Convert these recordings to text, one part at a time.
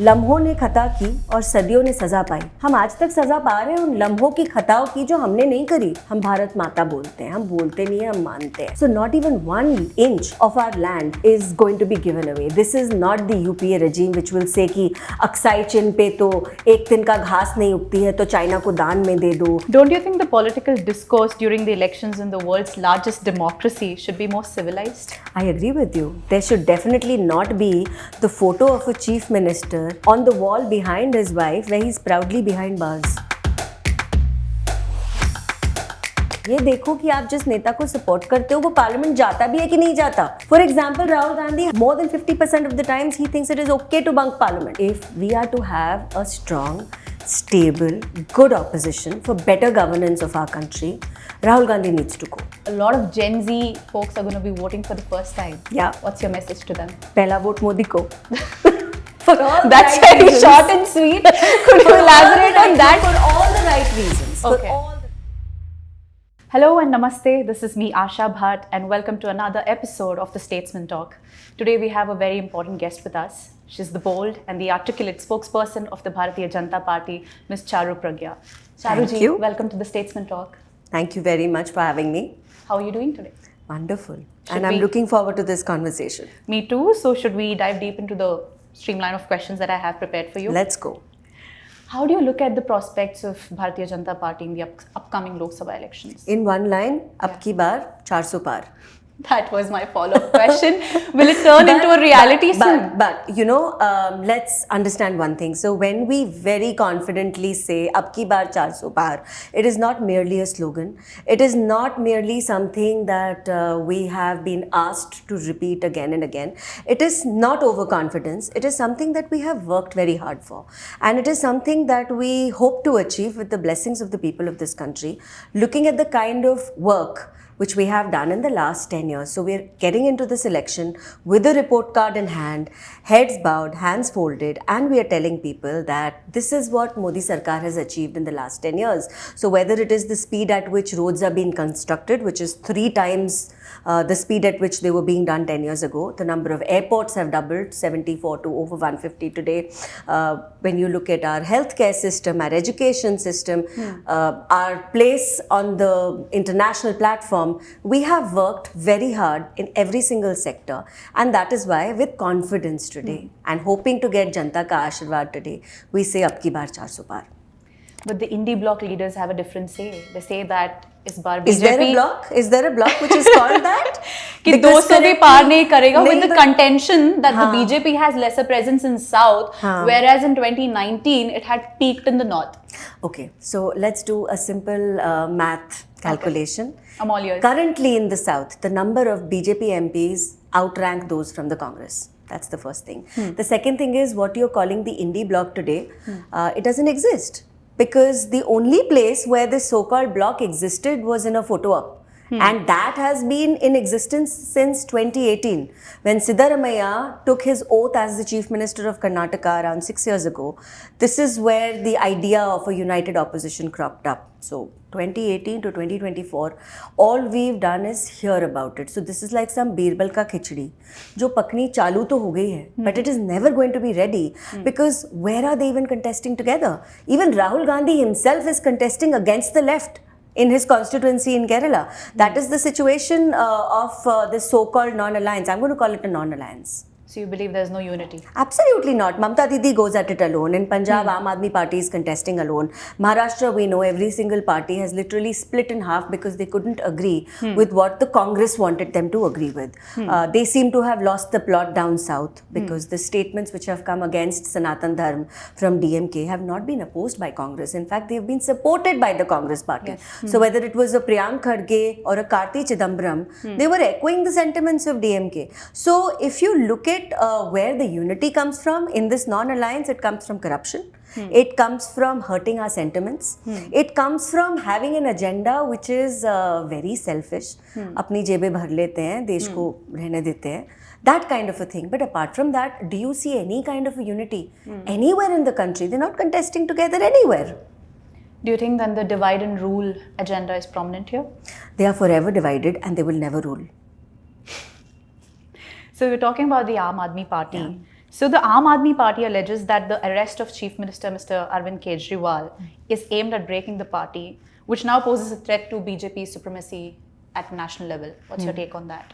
लम्हों ने खता की और सदियों ने सजा पाई। हम आज तक सजा पा रहे हैं उन लम्हों की खताओं की जो हमने नहीं करी। हम भारत माता बोलते हैं, हम बोलते नहीं है, हम मानते हैं। So not even 1 inch of our land is going to be given away. This is not the UPA regime which will say कि अक्साई चिन्ह पे तो एक दिन का घास नहीं उगती है तो चाइना को दान में दे दो। Don't you think the political discourse during the elections in the world's largest democracy should be more civilized? I agree with you. There should definitely not be the photo of a chief minister on the wall behind his wife where he's proudly behind bars. ये देखो कि आप जिस नेता को support करते हो वो पार्लियामेंट जाता भी है कि नहीं जाता. For example, Rahul Gandhi, more than 50% of the times he thinks it is okay to bunk parliament. If we are to have a strong, stable, good opposition for better governance of our country, Rahul Gandhi needs to go. A lot of Gen Z folks are going to be voting for the first time. Yeah. What's your message to them? पहला vote Modi को. For all That's right very reasons. Short and sweet. Could you elaborate on that? For all the right reasons. Okay. For all Hello and namaste. This is me, Asha Bhatt, and welcome to another episode of the Statesman Talk. Today we have a very important guest with us. She's the bold and the articulate spokesperson of the Bharatiya Janata Party, Ms. Charu Pragya. Charu ji, welcome to the Statesman Talk. Thank you very much for having me. How are you doing today? Wonderful. And I'm looking forward to this conversation. Me too. So should we dive deep into the streamline of questions that I have prepared for you? Let's go. How do you look at the prospects of Bharatiya Janata Party in the upcoming Lok Sabha elections? In one line, ab ki baar 400 par. That was my follow-up question. Will it turn into a reality soon? But you know, let's understand one thing. So when we very confidently say "Ab ki baar 400 par," it is not merely a slogan. It is not merely something that we have been asked to repeat again and again. It is not overconfidence. It is something that we have worked very hard for, and it is something that we hope to achieve with the blessings of the people of this country. Looking at the kind of work which we have done in the last 10 years. So we're getting into this election with a report card in hand, heads bowed, hands folded, and we are telling people that this is what Modi Sarkar has achieved in the last 10 years. So whether it is the speed at which roads are being constructed, which is 3 times the speed at which they were being done 10 years ago, the number of airports have doubled, 74 to over 150 today. When you look at our healthcare system, our education system, our place on the international platform, we have worked very hard in every single sector, and that is why with confidence today and hoping to get Janta ka Ashirwad today, we say ab ki baar 400 par. But the indie bloc leaders have a different say. They say that इस बार BJP Is there a bloc which is called that? कि 200 भी पार नहीं करेगा with the contention that the BJP has lesser presence in South, whereas in 2019 it had peaked in the North. Okay, so let's do a simple math calculation. Okay. I'm all yours. Currently in the South, the number of BJP MPs outrank those from the Congress. That's the first thing. The second thing is what you're calling the indie bloc today, it doesn't exist. Because the only place where this so-called bloc existed was in a photo op. And that has been in existence since 2018. When Siddaramaiah took his oath as the Chief Minister of Karnataka around 6 years ago, this is where the idea of a united opposition cropped up. So 2018 to 2024, all we've done is hear about it. So this is like some Birbal ka khichdi, jo pakni chalu to ho gayi hai, but it is never going to be ready because where are they even contesting together? Even Rahul Gandhi himself is contesting against the left in his constituency in Kerala. That is the situation of this so-called non-alliance. I'm going to call it a non-alliance. So you believe there's no unity? Absolutely not. Mamta Didi goes at it alone. In Punjab, Aam Aadmi Party is contesting alone. Maharashtra, we know every single party has literally split in half because they couldn't agree with what the Congress wanted them to agree with. They seem to have lost the plot down south because the statements which have come against Sanatan Dharm from DMK have not been opposed by Congress. In fact, they have been supported by the Congress party. Yes. So whether it was a Priyank Kharge or a Karti Chidambaram, they were echoing the sentiments of DMK. So if you look at where the unity comes from in this non-alliance, it comes from corruption. It comes from hurting our sentiments. It comes from having an agenda which is very selfish. अपनी जेबें भर लेते हैं, देश को रहने देते हैं. That kind of a thing. But apart from that, do you see any kind of a unity anywhere in the country? They're not contesting together anywhere. Do you think then the divide and rule agenda is prominent here? They are forever divided and they will never rule. So we're talking about the Aam Aadmi Party. So the Aam Aadmi Party alleges that the arrest of Chief Minister Mr. Arvind Kejriwal is aimed at breaking the party, which now poses a threat to BJP's supremacy at national level. What's your take on that?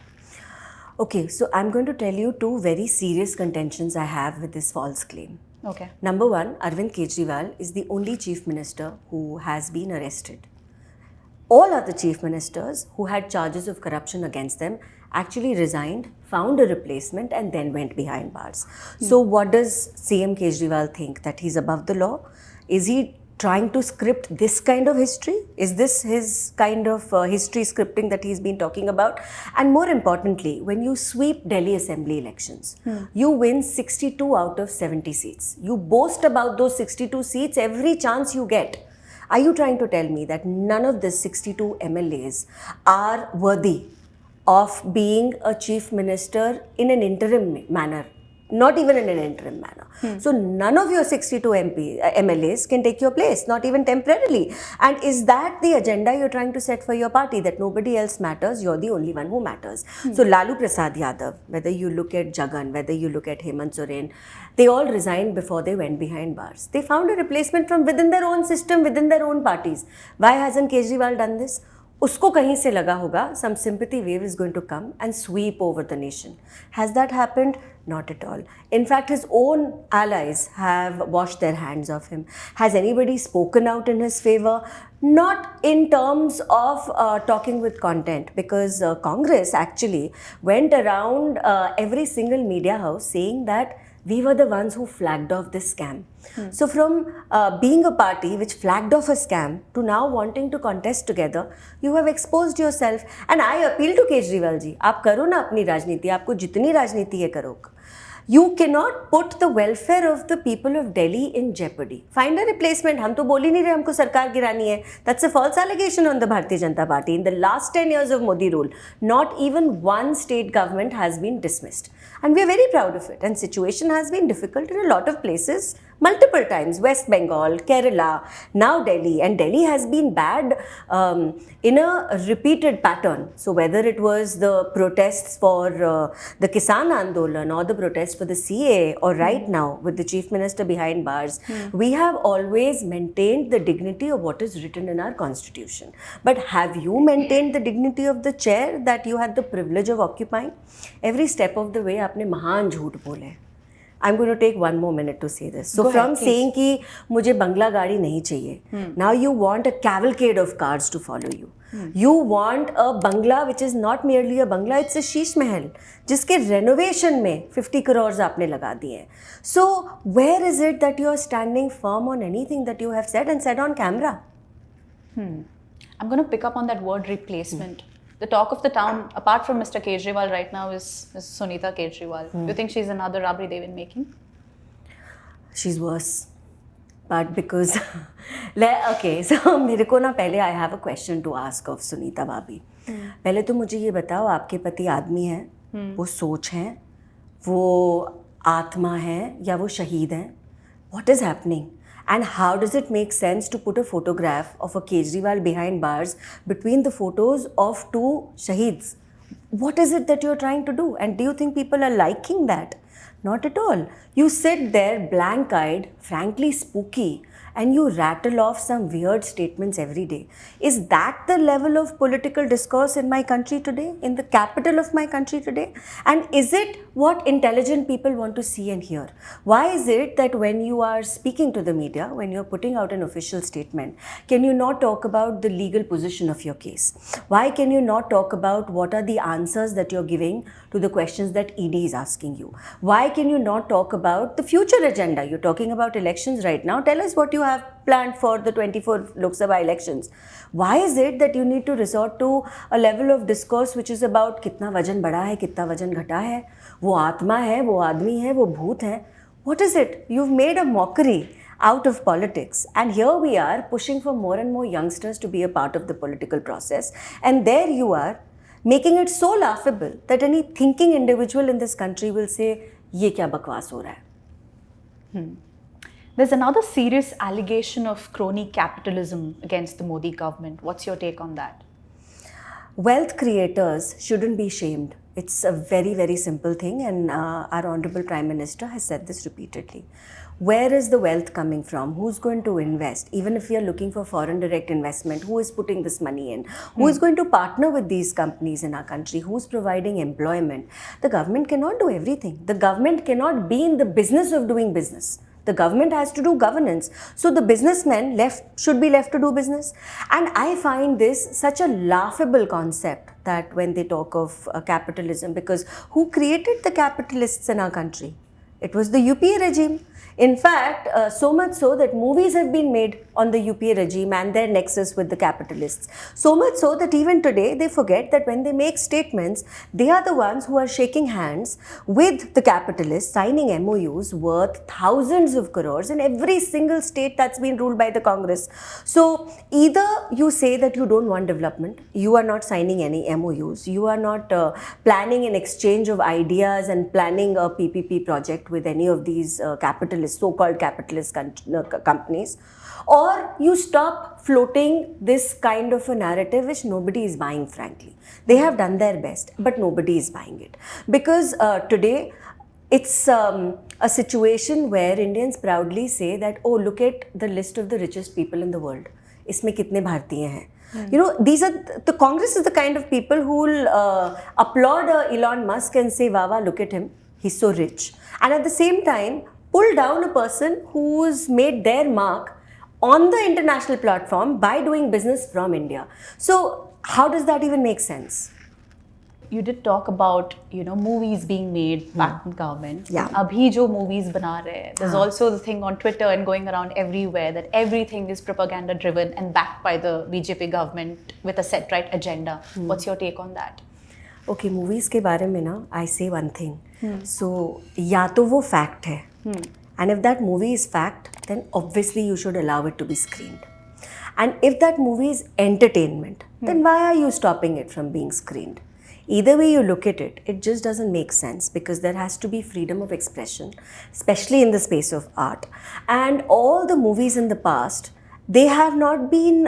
Okay, so I'm going to tell you two very serious contentions I have with this false claim. Okay. Number one, Arvind Kejriwal is the only chief minister who has been arrested. All other chief ministers who had charges of corruption against them actually resigned, found a replacement, and then went behind bars. So what does CM Kejriwal think? That he's above the law? Is he trying to script this kind of history? Is this his kind of history scripting that he's been talking about? And more importantly, when you sweep Delhi Assembly elections, you win 62 out of 70 seats. You boast about those 62 seats every chance you get. Are you trying to tell me that none of the 62 MLAs are worthy of being a chief minister in an interim manner? Not even in an interim manner. So none of your 62 MLAs can take your place, not even temporarily. And is that the agenda you're trying to set for your party, that nobody else matters, you're the only one who matters? So Lalu Prasad Yadav, whether you look at Jagan, whether you look at Hemant Soren, they all resigned before they went behind bars. They found a replacement from within their own system, within their own parties. Why hasn't Kejriwal done this? उसको कहीं से लगा होगा some sympathy wave is going to come and sweep over the nation. Has that happened? Not at all. In fact, his own allies have washed their hands of him. Has anybody spoken out in his favor? Not in terms of talking with content, because Congress actually went around every single media house saying that we were the ones who flagged off this scam. So from being a party which flagged off a scam to now wanting to contest together, you have exposed yourself. And I appeal to Kejriwal ji, आप करो ना अपनी राजनीति, आपको जितनी राजनीति है करो. You cannot put the welfare of the people of Delhi in jeopardy. Find a replacement. हम तो बोल ही नहीं रहे हमको सरकार गिरानी है. That's a false allegation on the Bharatiya Janata Party. In the last 10 years of Modi rule, not even one state government has been dismissed. And we are very proud of it. And situation has been difficult in a lot of places, multiple times. West Bengal, Kerala, now Delhi. And Delhi has been bad in a repeated pattern. So whether it was the protests for the Kisan Andolan or the protests for the CA, or right now with the chief minister behind bars, we have always maintained the dignity of what is written in our constitution. But have you maintained the dignity of the chair that you had the privilege of occupying? Every step of the way, आपने महान झूठ बोले. I'm going to take one more minute to say this. So from saying कि मुझे बंगला गाड़ी नहीं चाहिए, now you want a cavalcade of cars to follow you. You want a bungalow which is not merely a bungalow, it's a Sheesh Mahal जिसके renovation में 50 crores आपने लगा दिए हैं. So where is it that you are standing firm on anything that you have said and said on camera? I'm going to pick up on that word replacement. The talk of the town, apart from Mr. Kejriwal right now, is Sunita Kejriwal. Do you think she's another Rabri Dev in making? She's worse. But because, okay, so मेरे को ना पहले I have a question to ask of Sunita Bhabi. पहले तो मुझे ये बताओ, आपके पति आदमी हैं, वो सोच हैं, वो आत्मा हैं या वो शहीद हैं? What is happening? And how does it make sense to put a photograph of a Kejriwal behind bars between the photos of two shaheeds? What is it that you're trying to do? And do you think people are liking that? Not at all. You sit there blank-eyed, frankly spooky, and you rattle off some weird statements every day. Is that the level of political discourse in my country today, in the capital of my country today? And is it what intelligent people want to see and hear? Why is it that when you are speaking to the media, when you're putting out an official statement, can you not talk about the legal position of your case? Why can you not talk about what are the answers that you're giving to the questions that ED is asking you? Why can you not talk about the future agenda? You're talking about elections right now. Tell us what you have planned for the 24 Lok Sabha elections. Why is it that you need to resort to a level of discourse which is about कितना वजन बढ़ा है, कितना वजन घटा है, वो आत्मा है, वो आदमी है, वो भूत है? What is it? You've made a mockery out of politics, and here we are pushing for more and more youngsters to be a part of the political process, and there you are making it so laughable that any thinking individual in this country will say, ये क्या बकवास हो रहा है? There's another serious allegation of crony capitalism against the Modi government. What's your take on that? Wealth creators shouldn't be shamed It's a very, very simple thing, and our Honorable Prime Minister has said this repeatedly. Where is the wealth coming from? Who's going to invest? Even if we are looking for foreign direct investment, who is putting this money in? Who is going to partner with these companies in our country? Who's providing employment? The government cannot do everything. The government cannot be in the business of doing business. The government has to do governance. So the businessmen should be left to do business. And I find this such a laughable concept that when they talk of capitalism, because who created the capitalists in our country? It was the UPA regime. In fact, so much so that movies have been made on the UPA regime and their nexus with the capitalists. So much so that even today they forget that when they make statements, they are the ones who are shaking hands with the capitalists, signing MOUs worth thousands of crores in every single state that's been ruled by the Congress. So either you say that you don't want development, you are not signing any MOUs, you are not planning an exchange of ideas and planning a PPP project with any of these so-called capitalist companies, or you stop floating this kind of a narrative which nobody is buying, frankly. They have done their best, but nobody is buying it. Because today, it's a situation where Indians proudly say that, oh, look at the list of the richest people in the world. इसमें कितने भारतीय हैं? You know, the Congress is the kind of people who will applaud Elon Musk and say, wow, look at him, he's so rich. And at the same time, pull down a person who's made their mark on the international platform by doing business from India. So how does that even make sense? You did talk about, movies being made back in government. Yeah. Abhi jo movies bana rahe hain. There's also the thing on Twitter and going around everywhere that everything is propaganda driven and backed by the BJP government with a set right agenda. What's your take on that? Okay, movies के बारे में ना, I say one thing. So या तो वो fact है, and if that movie is fact, then obviously you should allow it to be screened. And if that movie is entertainment, then why are you stopping it from being screened? Either way you look at it, it just doesn't make sense, because there has to be freedom of expression, especially in the space of art. And all the movies in the past, they have not been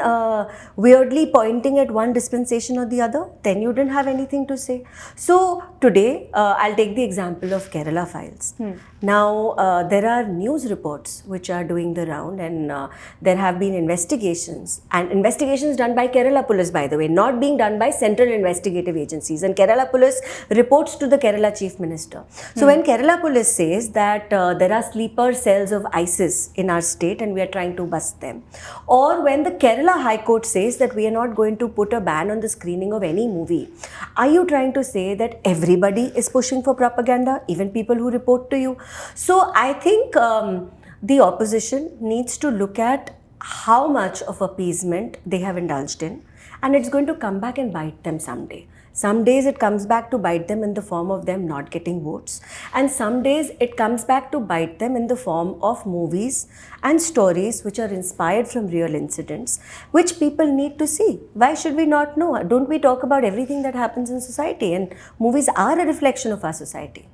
weirdly pointing at one dispensation or the other. Then you didn't have anything to say. So today, I'll take the example of Kerala Files. Now, there are news reports which are doing the round, and there have been investigations, and investigations done by Kerala Police, by the way, not being done by central investigative agencies. And Kerala Police reports to the Kerala Chief Minister. So when Kerala Police says that there are sleeper cells of ISIS in our state and we are trying to bust them, or when the Kerala High Court says that we are not going to put a ban on the screening of any movie, are you trying to say that everybody is pushing for propaganda, even people who report to you? So I think the opposition needs to look at how much of appeasement they have indulged in, and it's going to come back and bite them someday. Some days it comes back to bite them in the form of them not getting votes, and some days it comes back to bite them in the form of movies and stories which are inspired from real incidents, which people need to see. Why should we not know? Don't we talk about everything that happens in society? And movies are a reflection of our society.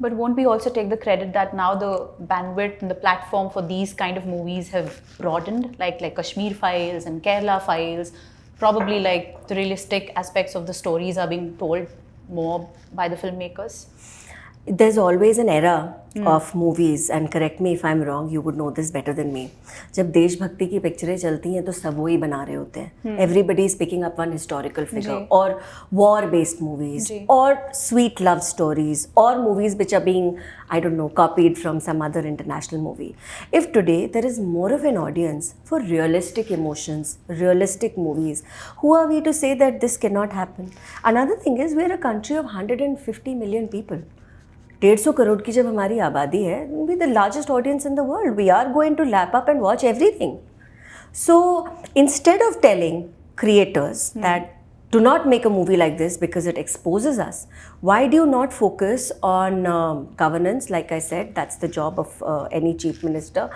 But won't we also take the credit that now the bandwidth and the platform for these kind of movies have broadened, like Kashmir Files and Kerala Files? Probably like the realistic aspects of the stories are being told more by the filmmakers. There's always an era of movies, and correct me if I'm wrong, you would know this better than me. जब देशभक्ति की पिक्चरें चलती हैं तो सब वही बना रहे होते हैं. Everybody is picking up one historical figure, or war-based movies, or sweet love stories, or movies which are being, I don't know, copied from some other international movie. If today there is more of an audience for realistic emotions, realistic movies, who are we to say that this cannot happen? Another thing is, we're a country of 150 million people. 150 crore की जब हमारी आबादी है, we the largest audience in the world. We are going to lap up and watch everything. So instead of telling creators that do not make a movie like this because it exposes us, why do you not focus on governance? Like I said, that's the job of any chief minister.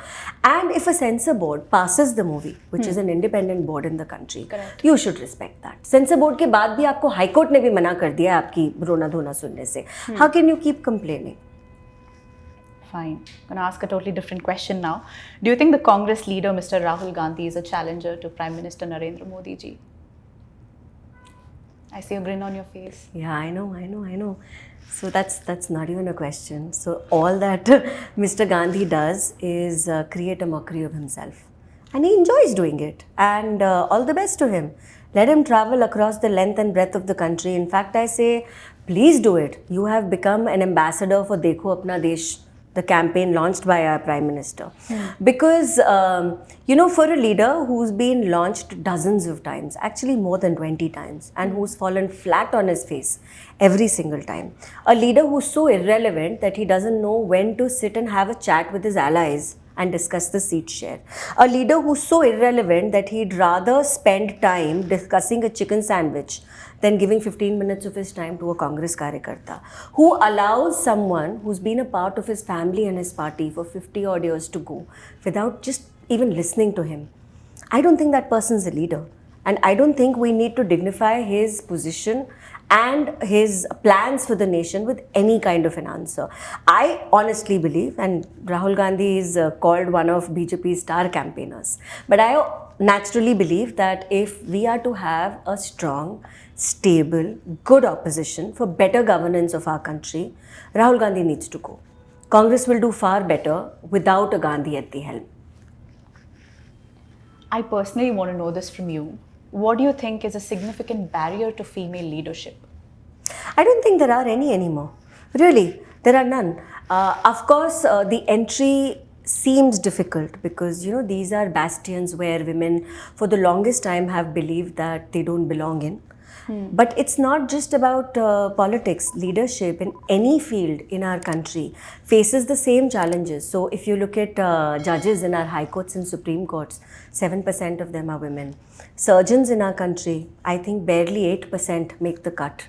And if a censor board passes the movie, which is an independent board in the country, you should respect that. Censor board के बाद भी आपको High Court ने भी मना कर दिया आपकी रोना धोना सुनने से. How can you keep complaining? Fine. I'm going to ask a totally different question now. Do you think the Congress leader, Mr. Rahul Gandhi, is a challenger to Prime Minister Narendra Modi ji? I see a grin on your face. Yeah, I know. So that's not even a question. So all that Mr. Gandhi does is create a mockery of himself, and he enjoys doing it. And all the best to him. Let him travel across the length and breadth of the country. In fact, I say, please do it. You have become an ambassador for Dekho Apna Desh, the campaign launched by our Prime Minister. Because, for a leader who's been launched dozens of times, actually more than 20 times, and who's fallen flat on his face every single time, a leader who's so irrelevant that he doesn't know when to sit and have a chat with his allies and discuss the seat share. A leader who's so irrelevant that he'd rather spend time discussing a chicken sandwich than giving 15 minutes of his time to a Congress karyakarta, who allows someone who's been a part of his family and his party for 50 odd years to go without just even listening to him. I don't think that person's a leader. And I don't think we need to dignify his position and his plans for the nation with any kind of an answer. I honestly believe, and Rahul Gandhi is called one of BJP's star campaigners, but I naturally believe that if we are to have a strong, stable, good opposition for better governance of our country, Rahul Gandhi needs to go. Congress will do far better without a Gandhi at the helm. I personally want to know this from you. What do you think is a significant barrier to female leadership? I don't think there are any anymore. Really, there are none. Of course, the entry seems difficult because, these are bastions where women for the longest time have believed that they don't belong in. But it's not just about politics. Leadership in any field in our country faces the same challenges. So if you look at judges in our high courts and supreme courts, 7% of them are women. Surgeons in our country, I think barely 8% make the cut.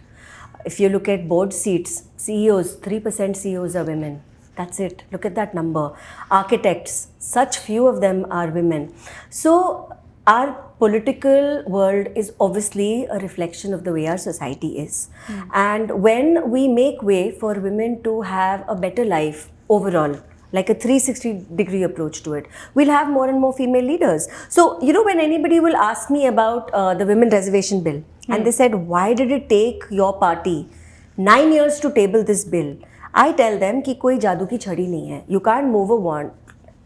If you look at board seats, CEOs, 3% CEOs are women. That's it. Look at that number. Architects, such few of them are women. So our political world is obviously a reflection of the way our society is. And when we make way for women to have a better life overall, like a 360-degree approach to it, we'll have more and more female leaders. So, when anybody will ask me about the women reservation bill, and they said, why did it take your party 9 years to table this bill? I tell them कि कोई जादू की छड़ी नहीं है. You can't move a wand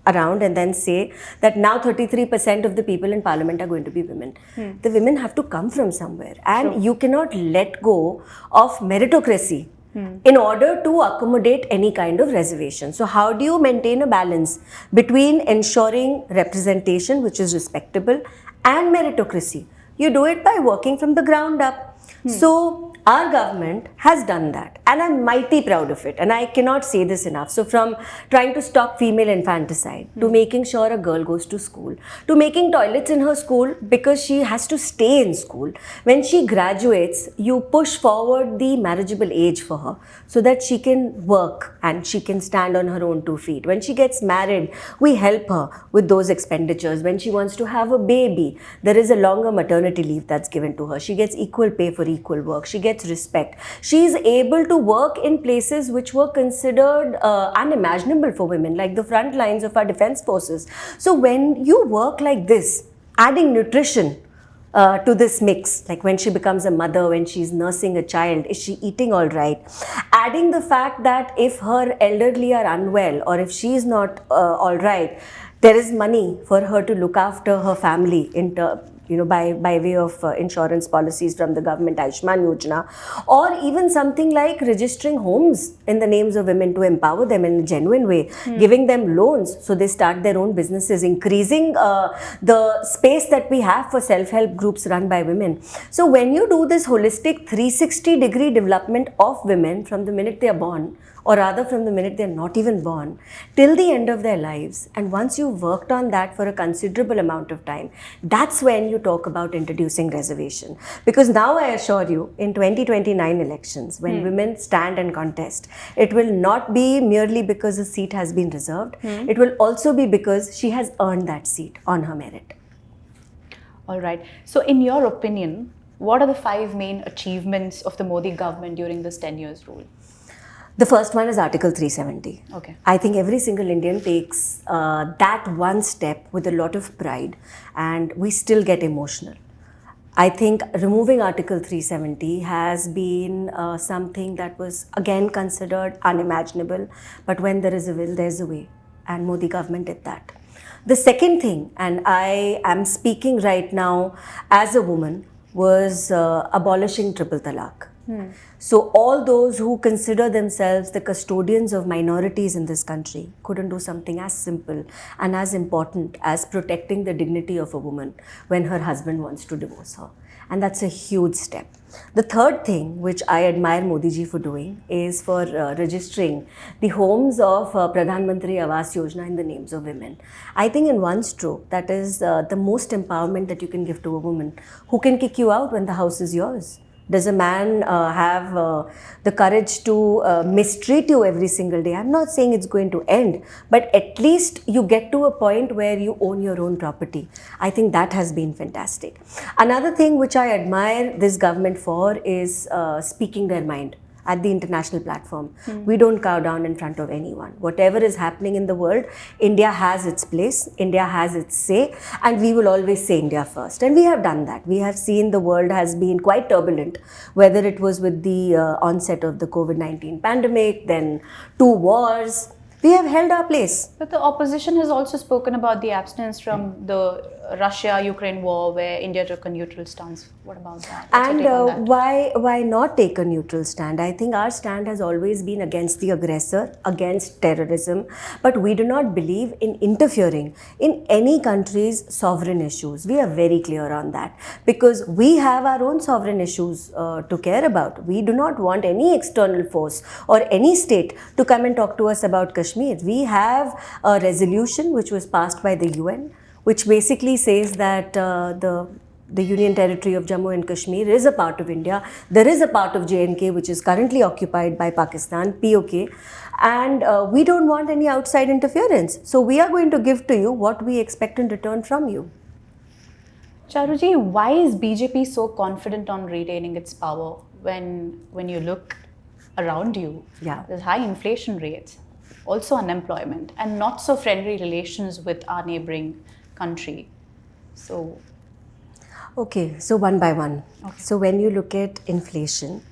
around and then say that now 33% of the people in parliament are going to be women. The women have to come from somewhere, and you cannot let go of meritocracy in order to accommodate any kind of reservation. So how do you maintain a balance between ensuring representation, which is respectable, and meritocracy? You do it by working from the ground up. So our government has done that, and I'm mighty proud of it, and I cannot say this enough. So from trying to stop female infanticide, to making sure a girl goes to school, to making toilets in her school because she has to stay in school. When she graduates, you push forward the marriageable age for her so that she can work and she can stand on her own 2 feet. When she gets married, we help her with those expenditures. When she wants to have a baby, there is a longer maternity leave that's given to her. She gets equal pay for equal work. She gets respect. She is able to work in places which were considered unimaginable for women, like the front lines of our defense forces. So when you work like this, adding nutrition to this mix, like when she becomes a mother, when she's nursing a child, is she eating all right? Adding the fact that if her elderly are unwell or if she is not all right, there is money for her to look after her family by way of insurance policies from the government, Ayushman Yojana, or even something like registering homes in the names of women to empower them in a genuine way, giving them loans so they start their own businesses, increasing the space that we have for self-help groups run by women. So when you do this holistic 360-degree development of women from the minute they are born, or rather from the minute they're not even born, till the end of their lives, and once you've worked on that for a considerable amount of time, that's when you talk about introducing reservation. Because now I assure you, in 2029 elections, when women stand and contest, it will not be merely because a seat has been reserved, it will also be because she has earned that seat on her merit. All right. So in your opinion, what are the 5 main achievements of the Modi government during this 10 years rule? The first one is Article 370. Okay. I think every single Indian takes that one step with a lot of pride, and we still get emotional. I think removing Article 370 has been something that was again considered unimaginable. But when there is a will, there's a way. And Modi government did that. The second thing, and I am speaking right now as a woman, was abolishing triple talaq. So all those who consider themselves the custodians of minorities in this country couldn't do something as simple and as important as protecting the dignity of a woman when her husband wants to divorce her. And that's a huge step. The third thing which I admire Modi ji for doing is for registering the homes of Pradhan Mantri Awas Yojana in the names of women. I think in one stroke, that is the most empowerment that you can give to a woman. Who can kick you out when the house is yours? Does a man have the courage to mistreat you every single day? I'm not saying it's going to end, but at least you get to a point where you own your own property. I think that has been fantastic. Another thing which I admire this government for is speaking their mind at the international platform. We don't cow down in front of anyone. Whatever is happening in the world, India has its place, India has its say, and we will always say India first. And we have done that. We have seen the world has been quite turbulent, whether it was with the onset of the COVID-19 pandemic, then 2 wars. We have held our place. But the opposition has also spoken about the abstinence from the Russia-Ukraine war, where India took a neutral stance. What about that? What's your And take on that? why not take a neutral stand? I think our stand has always been against the aggressor, against terrorism, but we do not believe in interfering in any country's sovereign issues. We are very clear on that because we have our own sovereign issues to care about. We do not want any external force or any state to come and talk to us about Kashmir. We have a resolution which was passed by the UN, which basically says that the Union Territory of Jammu and Kashmir is a part of India. There is a part of J&K which is currently occupied by Pakistan, POK, and we don't want any outside interference. So we are going to give to you what we expect in return from you. Charuji, why is BJP so confident on retaining its power when you look around you? Yeah. There's high inflation rates, also unemployment, and not so friendly relations with our neighboring country. So, okay, so one by one. Okay. So when you look at inflation,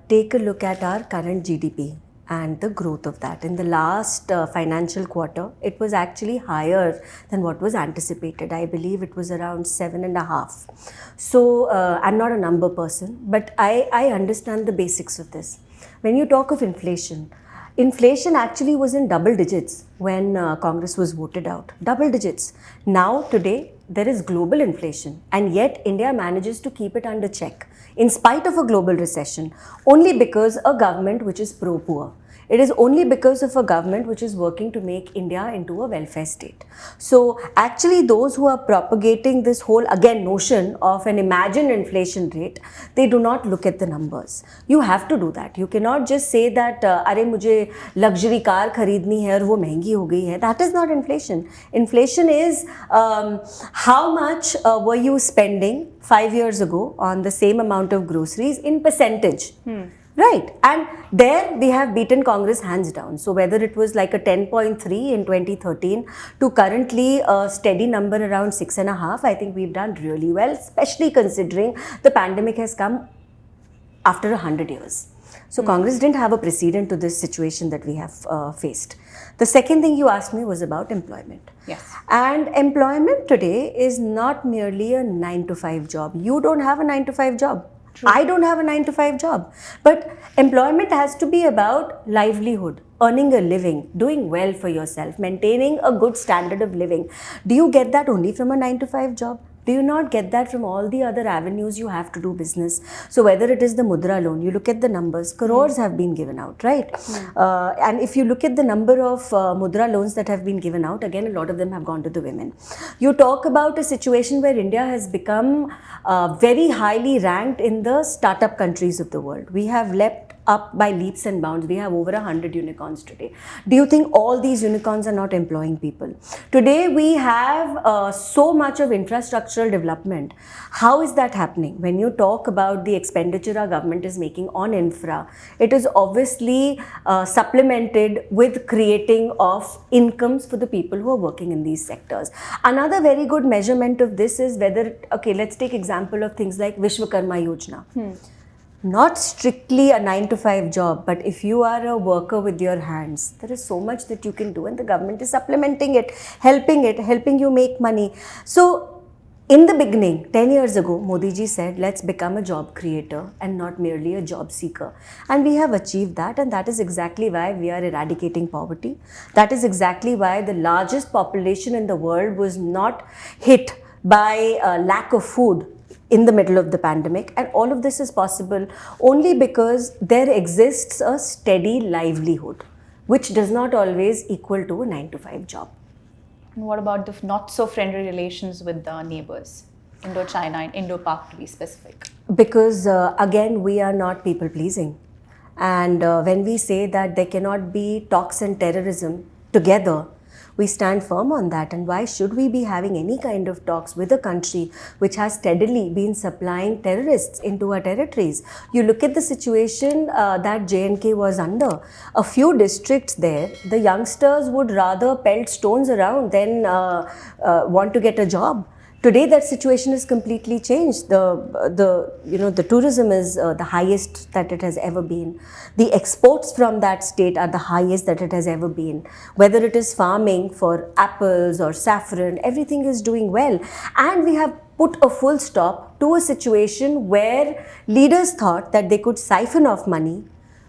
take a look at our current GDP and the growth of that. In the last financial quarter, it was actually higher than what was anticipated. I believe it was around 7.5. So I'm not a number person, but I understand the basics of this. When you talk of inflation actually was in double digits when Congress was voted out. Double digits. Now, today, there is global inflation, and yet India manages to keep it under check in spite of a global recession, only because a government which is pro-poor. It is only because of a government which is working to make India into a welfare state. So actually those who are propagating this whole again notion of an imagined inflation rate, they do not look at the numbers. You have to do that. You cannot just say that अरे मुझे luxury car खरीदनी है और वो महंगी हो गई है. That is not inflation. Inflation is how much were you spending 5 years ago on the same amount of groceries in percentage. Right, and there they have beaten Congress hands down. So whether it was like a 10.3 in 2013 to currently a steady number around 6.5, I think we've done really well, especially considering the pandemic has come after 100 years. So Congress didn't have a precedent to this situation that we have faced. The second thing you asked me was about employment. yes. And employment today is not merely a 9-to-5 job. You don't have a 9-to-5 job. True. I don't have a 9-to-5 job. But employment has to be about livelihood, earning a living, doing well for yourself, maintaining a good standard of living. Do you get that only from a 9-to-5 job? Do you not get that from all the other avenues you have to do business? So whether it is the Mudra loan, you look at the numbers, crores have been given out, right? And if you look at the number of Mudra loans that have been given out, again, a lot of them have gone to the women. You talk about a situation where India has become very highly ranked in the startup countries of the world. We have leapt up by leaps and bounds. We have over 100 unicorns today. Do you think all these unicorns are not employing people? Today we have so much of infrastructural development. How is that happening? When you talk about the expenditure our government is making on infra, it is obviously supplemented with creating of incomes for the people who are working in these sectors. Another very good measurement of this is whether, okay, let's take example of things like Vishwakarma Yojana. Not strictly a 9 to 5 job, but if you are a worker with your hands, there is so much that you can do, and the government is supplementing it, helping you make money. So in the beginning, 10 years ago, Modi ji said, let's become a job creator and not merely a job seeker. And we have achieved that, and that is exactly why we are eradicating poverty. That is exactly why the largest population in the world was not hit by lack of food in the middle of the pandemic. And all of this is possible only because there exists a steady livelihood, which does not always equal to a 9 to 5 job. And what about the not so friendly relations with the neighbors, Indochina and Indo-Pak to be specific? Because again, we are not people pleasing. And when we say that there cannot be talks and terrorism together, we stand firm on that. And why should we be having any kind of talks with a country which has steadily been supplying terrorists into our territories? You look at the situation that J&K was under. A few districts there, the youngsters would rather pelt stones around than want to get a job. Today, that situation is completely changed. The tourism is the highest that it has ever been. The exports from that state are the highest that it has ever been. Whether it is farming for apples or saffron, everything is doing well. And we have put a full stop to a situation where leaders thought that they could siphon off money,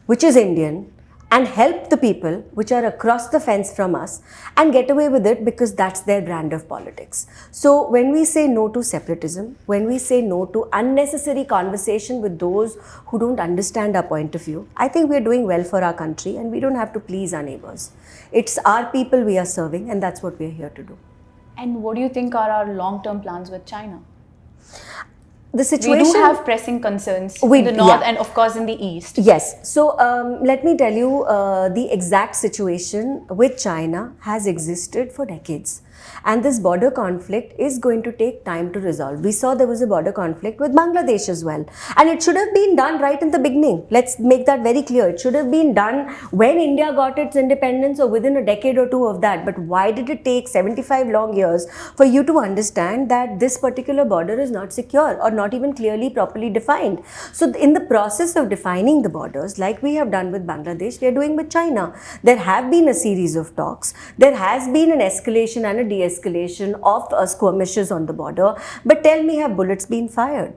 which is Indian, and help the people which are across the fence from us and get away with it because that's their brand of politics. So when we say no to separatism, when we say no to unnecessary conversation with those who don't understand our point of view, I think we're doing well for our country and we don't have to please our neighbors. It's our people we are serving, and that's what we're here to do. And what do you think are our long-term plans with China? The situation, we do have pressing concerns in the north and of course in the east. Yes. So let me tell you, the exact situation with China has existed for decades. And this border conflict is going to take time to resolve. We saw there was a border conflict with Bangladesh as well. And it should have been done right in the beginning. Let's make that very clear. It should have been done when India got its independence or within a decade or two of that. But why did it take 75 long years for you to understand that this particular border is not secure or not even clearly properly defined? So in the process of defining the borders, like we have done with Bangladesh, we are doing with China. There have been a series of talks. There has been an escalation and a de-escalation of skirmishes on the border. But tell me, have bullets been fired?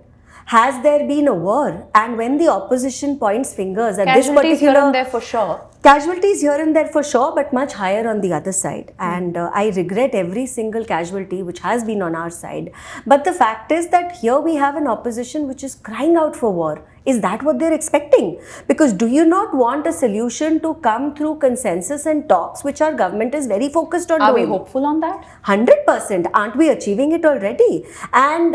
Has there been a war? And when the opposition points fingers at this particular... Casualties here and there for sure. Casualties here and there for sure, but much higher on the other side. And I regret every single casualty which has been on our side. But the fact is that here we have an opposition which is crying out for war. Is that what they're expecting? Because do you not want a solution to come through consensus and talks, which our government is very focused on doing? Are we hopeful on that? 100%. Aren't we achieving it already? And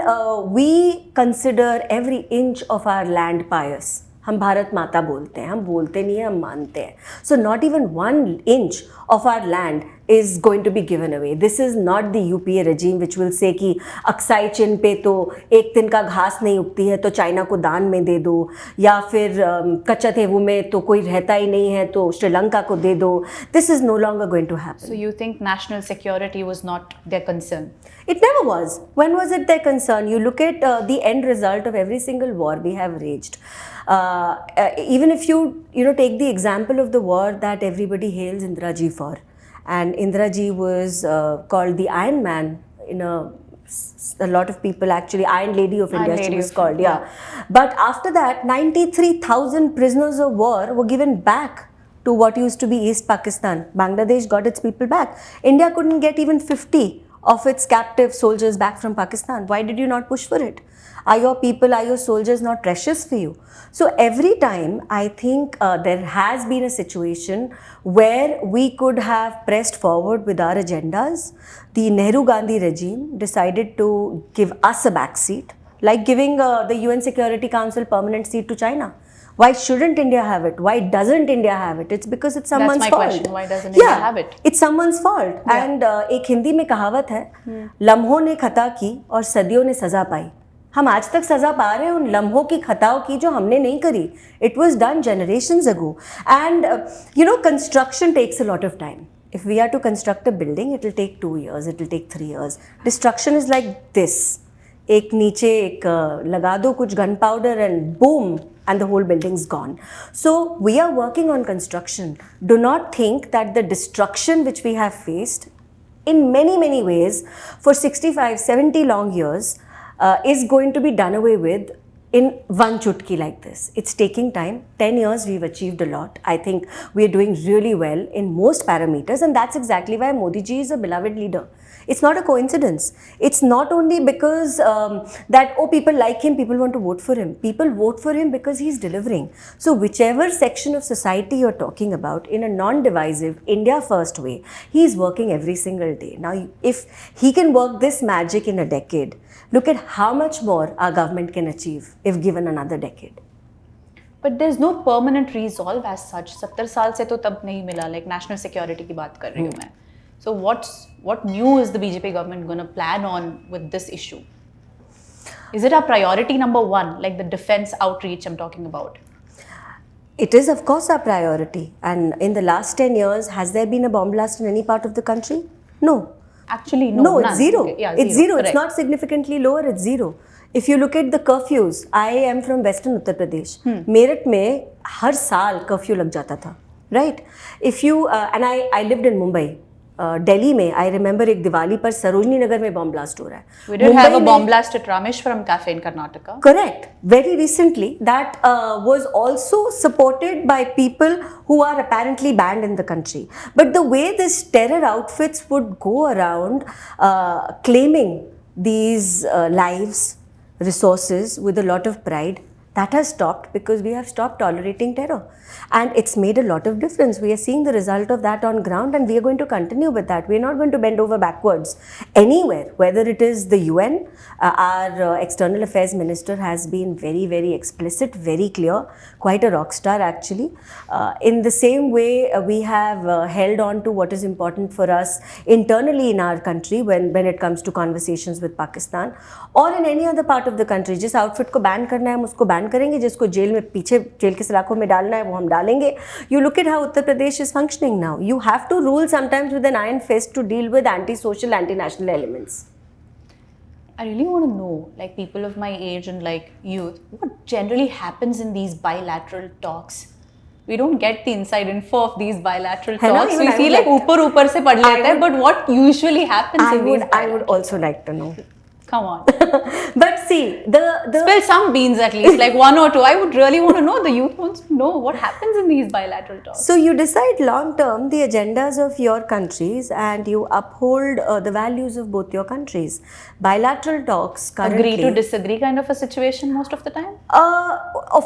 we consider every inch of our land pious. हम भारत माता बोलते हैं, हम बोलते नहीं हैं, हम मानते हैं. So not even 1 inch of our land is going to be given away. This is not the UPA regime which will say कि अक्साई चिन्ह पे तो एक दिन का घास नहीं उगती है तो चाइना को दान में दे दो, या फिर कच्चथेवु में तो कोई रहता ही नहीं है तो श्रीलंका को दे दो. This is no longer going to happen. So you think national security was not their concern? It never was. When was it their concern? You look at the end result of every single war we have waged. Even if you take the example of the war that everybody hails Indira Ji for, and Indira Ji was called the Iron Man in a lot of people actually, Iron Lady of India she was called, yeah. But after that, 93,000 prisoners of war were given back to what used to be East Pakistan. Bangladesh got its people back. India couldn't get even 50 of its captive soldiers back from Pakistan. Why did you not push for it? Are your people, are your soldiers not precious for you? So every time I think there has been a situation where we could have pressed forward with our agendas. The Nehru-Gandhi regime decided to give us a back seat, like giving the UN Security Council permanent seat to China. Why shouldn't India have it? Why doesn't India have it? It's because it's someone's my fault. question. Why doesn't India have it? It's someone's fault. And एक हिंदी में कहावत है, लम्हों ने खता की और सदियों ने सजा पाई. हम आज तक सजा पा रहे हैं उन लम्हों की खताओं की जो हमने नहीं करी. It was done generations ago. And construction takes a lot of time. If we are to construct a building, it will take 2 years, it will take 3 years. Destruction is like this. एक नीचे एक लगा दो कुछ gun powder and boom and the whole building's gone. So we are working on construction. Do not think that the destruction which we have faced in many ways for 65, 70 long years is going to be done away with in one chutki like this. It's taking time. 10 years we've achieved a lot. I think we're doing really well in most parameters, and that's exactly why Modi ji is a beloved leader. It's not a coincidence. It's not only because that people like him, people want to vote for him. People vote for him because he's delivering. So whichever section of society you're talking about, in a non-divisive, India first way, he's working every single day. Now, if he can work this magic in a decade, look at how much more our government can achieve if given another decade. But there's no permanent resolve as such. 70 साल से तो तब नहीं मिला. Like national security की बात कर रही हूँ मैं. So what new is the BJP government going to plan on with this issue? Is it our priority number one, like the defense outreach I'm talking about? It is, of course, our priority. And in the last 10 years, has there been a bomb blast in any part of the country? No. Actually, no. No, it's zero. Okay, yeah, it's zero. Correct. It's not significantly lower, it's zero. If you look at the curfews, I am from Western Uttar Pradesh. Meerut में हर साल curfew लग जाता था, right? If you, and I lived in Mumbai. Delhi में I remember एक दिवाली पर सरोजनी नगर में bomb blast हो रहा है. We did have a bomb blast at Rameshwaram Cafe in Karnataka. Correct. Very recently, that was also supported by people who are apparently banned in the country. But the way this terror outfits would go around claiming these lives, resources with a lot of pride, that has stopped because we have stopped tolerating terror. And it's made a lot of difference. We are seeing the result of that on ground, and we are going to continue with that. We are not going to bend over backwards anywhere, whether it is the UN. Our External Affairs Minister has been very explicit, very clear, quite a rock star actually. In the same way, we have held on to what is important for us internally in our country when it comes to conversations with Pakistan or in any other part of the country. जिस outfit को ban करना है हम उसको ban करेंगे, जिसको jail में पीछे जेल के सलाखों में डालना है वो हम डालेंगे. You look at how Uttar Pradesh is functioning now. You have to rule sometimes with an iron fist to deal with anti-social, anti-national elements. I really want to know, like people of my age and like youth, what generally happens in these bilateral talks? We don't get the inside info of these bilateral talks. We see like ऊपर से पढ़ लेते हैं, but what usually happens in these bilateral? I would also like to know. Come on. But see, the spill some beans at least, like one or two. I would really want to know. The youth wants to know what happens in these bilateral talks. So you decide long term the agendas of your countries and you uphold the values of both your countries. Bilateral talks currently... Agree to disagree kind of a situation most of the time?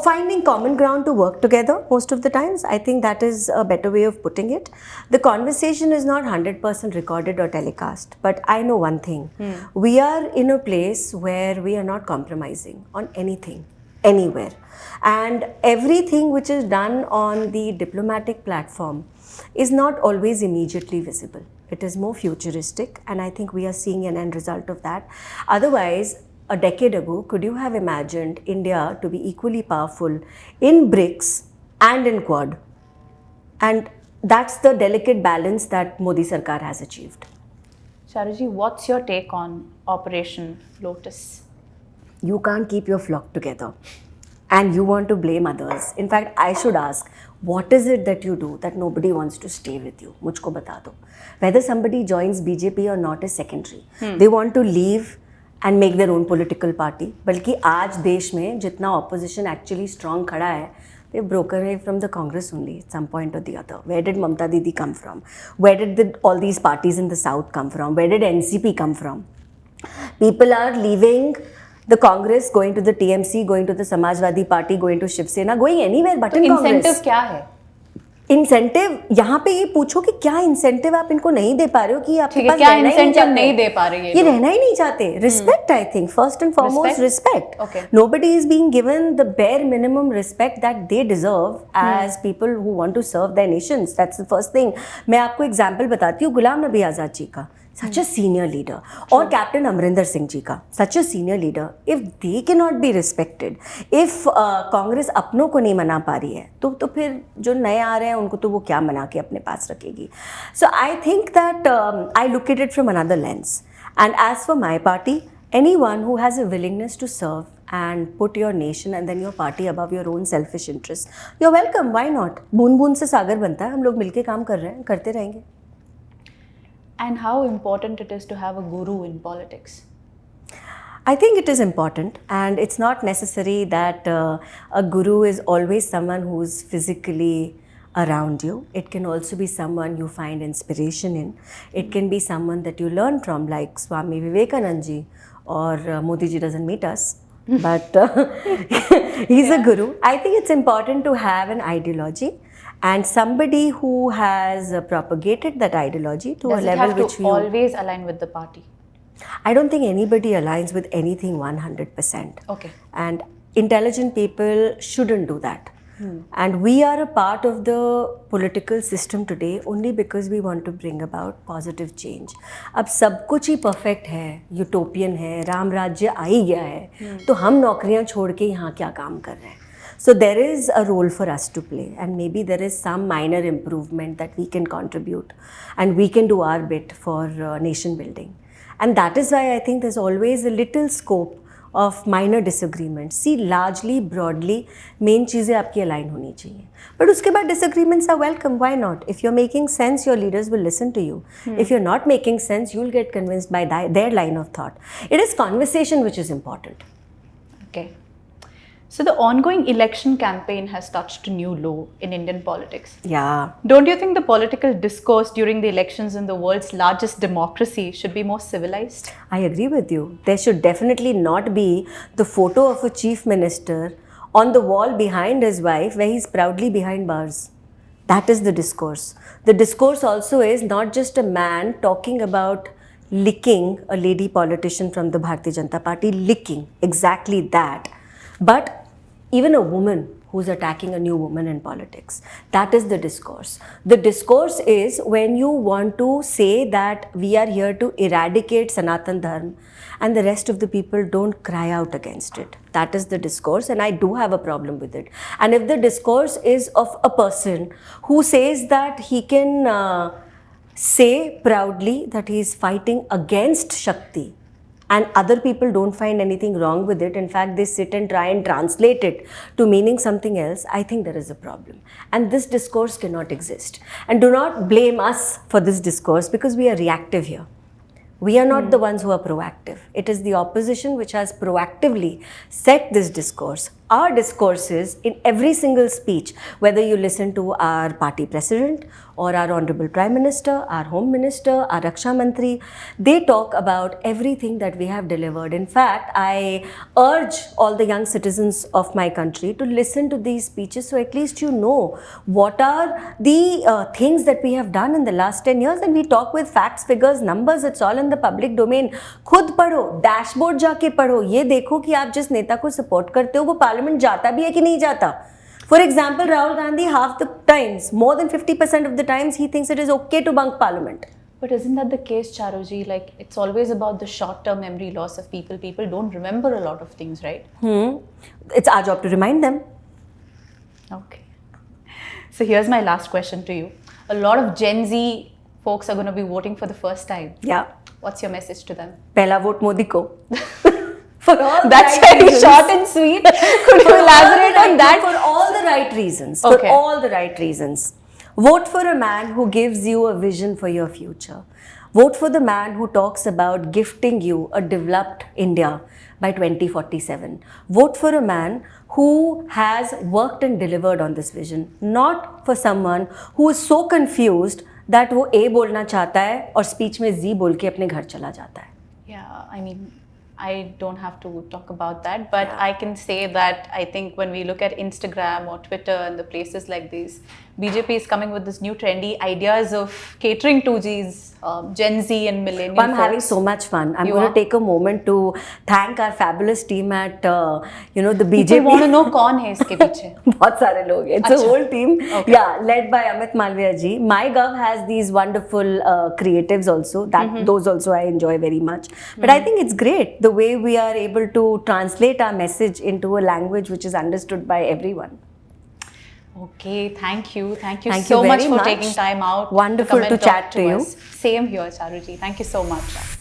Finding common ground to work together most of the times. I think that is a better way of putting it. The conversation is not 100% recorded or telecast. But I know one thing. We are in a place where we are not compromising on anything, anywhere. And everything which is done on the diplomatic platform is not always immediately visible. It is more futuristic, and I think we are seeing an end result of that. Otherwise, a decade ago, could you have imagined India to be equally powerful in BRICS and in Quad? And that's the delicate balance that Modi Sarkar has achieved. Charuji, what's your take on Operation Lotus? You can't keep your flock together and you want to blame others. In fact, I should ask, what is it that you do that nobody wants to stay with you? Mujhko bata do. Whether somebody joins BJP or not is secondary. They want to leave and make their own political party. बल्कि आज देश में जितना opposition actually strong खड़ा है, they've broken away from the Congress only at some point or the other. Where did Mamta Didi come from? Where did all these parties in the south come from? Where did NCP come from? People are leaving the Congress, going to the TMC, going to the Samajwadi Party, going to Shiv Sena, going anywhere but in Congress. Incentive क्या है? Incentive यहाँ पे ये पूछो कि क्या incentive आप इनको नहीं दे पा रहे हो कि आपके ठीक है, पास क्या रहना ही नहीं इंसेंटिव चाहते नहीं हैं? दे पा रहे ये रहना ही नहीं चाहते. Respect, I think, first and foremost respect. Okay. Nobody is being given the bare minimum respect that they deserve as people who want to serve their nations. That's the first thing. मैं आपको example बताती हूँ गुलाम नबी आज़ाद जी का, such a senior leader, और captain Amarinder Singh ji का, such a senior leader. If they cannot be respected, if Congress अपनों को नहीं मना पा रही है, तो फिर जो नए आ रहे हैं उनको तो वो क्या मना के अपने पास रखेगी. So I think that I look at it from another lens. And as for my party, anyone who has a willingness to serve and put your nation and then your party above your own selfish interests, you're welcome. Why not? बूंद बूंद से सागर बनता है. हम लोग मिलके काम कर रहे हैं, करते रहेंगे. And how important it is to have a guru in politics? I think it is important, and it's not necessary that a guru is always someone who's physically around you. It can also be someone you find inspiration in. It can be someone that you learn from, like Swami Vivekanand ji, or Modi ji doesn't meet us, but he's a guru. I think it's important to have an ideology and somebody who has propagated that ideology to Does a it level have to which we always align with the party? I don't think anybody aligns with anything 100%. Okay. And intelligent people shouldn't do that. And we are a part of the political system today only because we want to bring about positive change. अब सब कुछ ही perfect है, utopian है, राम राज्य आ ही गया है, तो हम नौकरियां छोड़ के यहाँ क्या काम कर रहे हैं? So there is a role for us to play, and maybe there is some minor improvement that we can contribute, and we can do our bit for nation building. And that is why I think there's always a little scope of minor disagreements. See, largely, broadly, main चीज़ें आपकी align होनी चाहिए. But उसके बाद disagreements are welcome. Why not? If you're making sense, your leaders will listen to you. If you're not making sense, you'll get convinced by their line of thought. It is conversation which is important. Okay. So the ongoing election campaign has touched a new low in Indian politics. Yeah. Don't you think the political discourse during the elections in the world's largest democracy should be more civilized? I agree with you. There should definitely not be the photo of a chief minister on the wall behind his wife where he's proudly behind bars. That is the discourse. The discourse also is not just a man talking about licking a lady politician from the Bharatiya Janata Party, licking, exactly that. But even a woman who's attacking a new woman in politics. That is the discourse. The discourse is when you want to say that we are here to eradicate Sanatan Dharma and the rest of the people don't cry out against it. That is the discourse, and I do have a problem with it. And if the discourse is of a person who says that he can say proudly that he is fighting against Shakti, and other people don't find anything wrong with it, in fact they sit and try and translate it to meaning something else, I think there is a problem. And this discourse cannot exist. And do not blame us for this discourse because we are reactive here. We are not the ones who are proactive. It is the opposition which has proactively set this discourse. Our discourses in every single speech, whether you listen to our party president or our honorable prime minister, our home minister, our Raksha Mantri, they talk about everything that we have delivered. In fact, I urge all the young citizens of my country to listen to these speeches so at least you know what are the things that we have done in the last 10 years, and we talk with facts, figures, numbers. It's all in the public domain. खुद पढ़ो, dashboard जाके पढ़ो, ये देखो कि आप जिस नेता को सपोर्ट करते हो वो पार्लियामेंट जाता भी है कि नहीं जाता. For example, Rahul Gandhi, half the times, more than 50% of the times, he thinks it is okay to bunk parliament. But isn't that the case, Charuji? Like, it's always about the short-term memory loss of people. People don't remember a lot of things, right? It's our job to remind them. Okay. So here's my last question to you. A lot of Gen Z folks are going to be voting for the first time. Yeah. What's your message to them? पहला vote Modi को. For all That's the right very reasons. short and sweet. Could you elaborate on that? For all the right reasons. Okay. For all the right reasons. Vote for a man who gives you a vision for your future. Vote for the man who talks about gifting you a developed India by 2047. Vote for a man who has worked and delivered on this vision. Not for someone who is so confused that वो A बोलना चाहता है और speech में Z बोल के अपने घर चला जाता है. Yeah, I mean, I don't have to talk about that, but I can say that I think when we look at Instagram or Twitter and the places like these, BJP is coming with this new trendy ideas of catering to these Gen Z and millennial I'm folks. having so much fun. I'm You going are? to take a moment to thank our fabulous team at, the BJP. People want to know कौन है इसके पीछे? बहुत सारे लोग हैं. It's a अच्छा. whole team. Okay. Yeah, led by Amit Malviya ji. MyGov has these wonderful creatives also. Those also I enjoy very much. But I think it's great the way we are able to translate our message into a language which is understood by everyone. Okay, thank you. Thank you Thank so you much very for much. taking time out. Wonderful come to and talk chat to you. us. Same here, Charuji. Thank you so much.